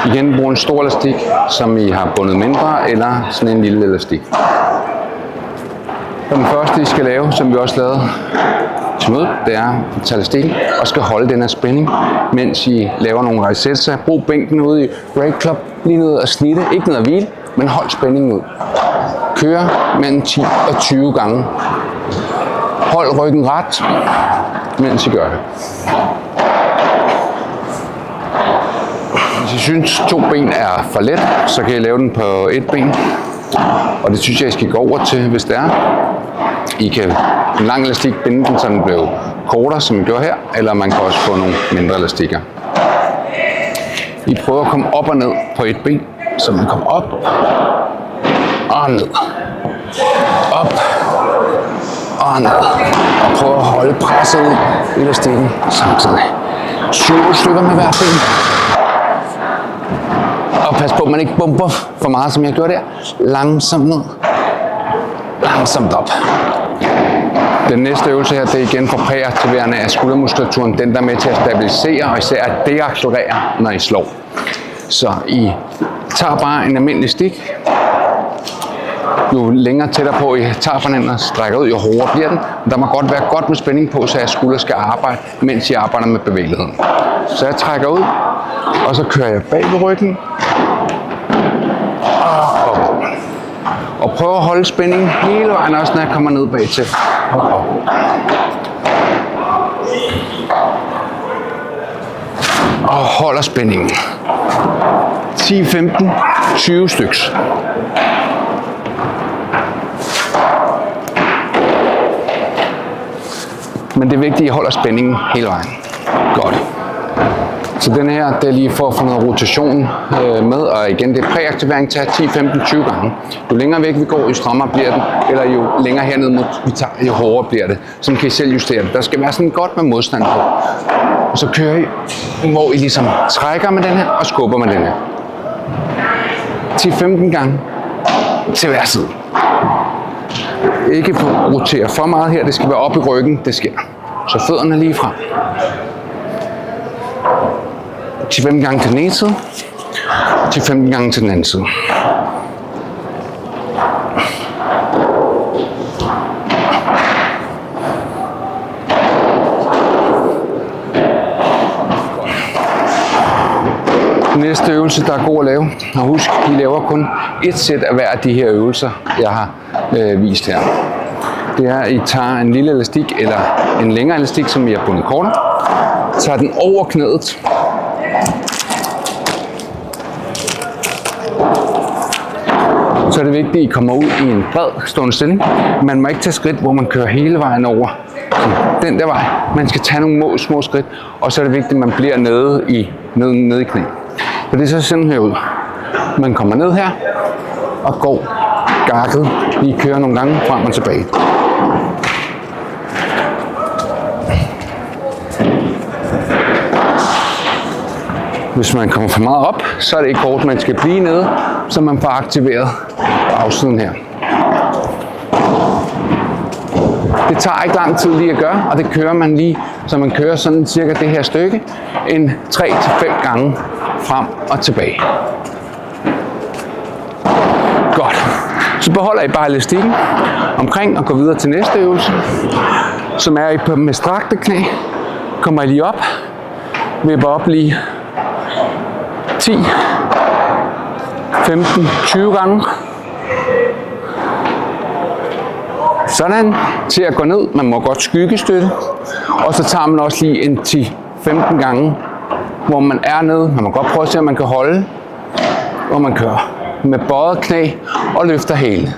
Igen brug en stor elastik, som I har bundet mindre, eller sådan en lille elastik. Og den første I skal lave, som vi også lavede til mødet, det er at tage elastikken og skal holde den her spænding, mens I laver nogle rejsættelser. Brug bænken ude i break club, lige ned og snitte, ikke ned at hvile, men hold spændingen ud. Kør mellem 10 og 20 gange. Hold ryggen ret, mens I gør det. Hvis I synes 2 ben er for let, så kan I lave den på 1 ben. Og det synes jeg, I skal gå over til, hvis det er. I kan en lang elastik binde den, så den bliver kortere, som vi gør her, eller man kan også få nogle mindre elastikker. I prøver at komme op og ned på 1 ben, så man kommer op og ned. Op og ned. Og prøv at holde presset ud i elastikken samtidig. 7 stykker med hver ben. Og pas på, at man ikke bumper for meget, som jeg gjorde der. Langsomt ned. Langsomt op. Den næste øvelse her, det er igen for præaktiverende af skuldermuskulaturen. Den der er med til at stabilisere og især at deaccelerere, når I slår. Så I tager bare en almindelig stik. Jo længere tættere på I tager fra den og strækker ud, jo hårdere bliver den. Der må godt være godt med spænding på, så jeres skulder skal arbejde, mens I arbejder med bevægeligheden. Så jeg trækker ud, og så kører jeg bag ved ryggen. Og op. Og prøv at holde spændingen hele vejen, også når jeg kommer ned bag til. Op. Og holder spændingen. 10, 15, 20 styks. Men det er vigtigt, at I holder spændingen hele vejen. Godt. Så den her, det er lige for at få noget rotation med, og igen, det er præaktivering til 10, 15, 20 gange. Jo længere væk vi går, jo strammere bliver den, eller jo længere hernede mod vi tager, jo hårdere bliver det. Så kan I selv justere det. Der skal være sådan godt med modstand på. Og så kører I, hvor I ligesom trækker med den her, og skubber med den her. 10-15 gange til hver side. Ikke rotere for meget her, det skal være op i ryggen, det sker. Så fødderne er lige frem. 10-15 gange til den ene side, 10-15 gange til den anden side. Næste øvelse, der er god at lave, og husk, I laver kun et sæt af hver af de her øvelser, jeg har vist her. Det er, at I tager en lille elastik, eller en længere elastik, som I har bundet kortere, tager den over knæet, så er det vigtigt, at I kommer ud i en bred stående stilling. Man må ikke tage skridt, hvor man kører hele vejen over den der vej. Man skal tage nogle små skridt, og så er det vigtigt, at man bliver nede i knæ. Så det er så sådan her ud. Man kommer ned her og går gakket. Lige kører nogle gange frem og tilbage. Hvis man kommer for meget op, så er det ikke hårdt. Man skal blive nede, så man får aktiveret bagsiden her. Det tager ikke lang tid lige at gøre, og det kører man lige, så man kører sådan cirka det her stykke, en 3-5 gange frem og tilbage. Godt. Så beholder I bare elastikken omkring og går videre til næste øvelse, som er I med strakte knæ. Kommer I lige op, vipper op lige 10, 15, 20 gange. Sådan, til at gå ned. Man må godt skyggestøtte. Og så tager man også lige en 10-15 gange, hvor man er nede. Man må godt prøve at se, om man kan holde, hvor man kører. Med bøjet knæ og løfter hælen.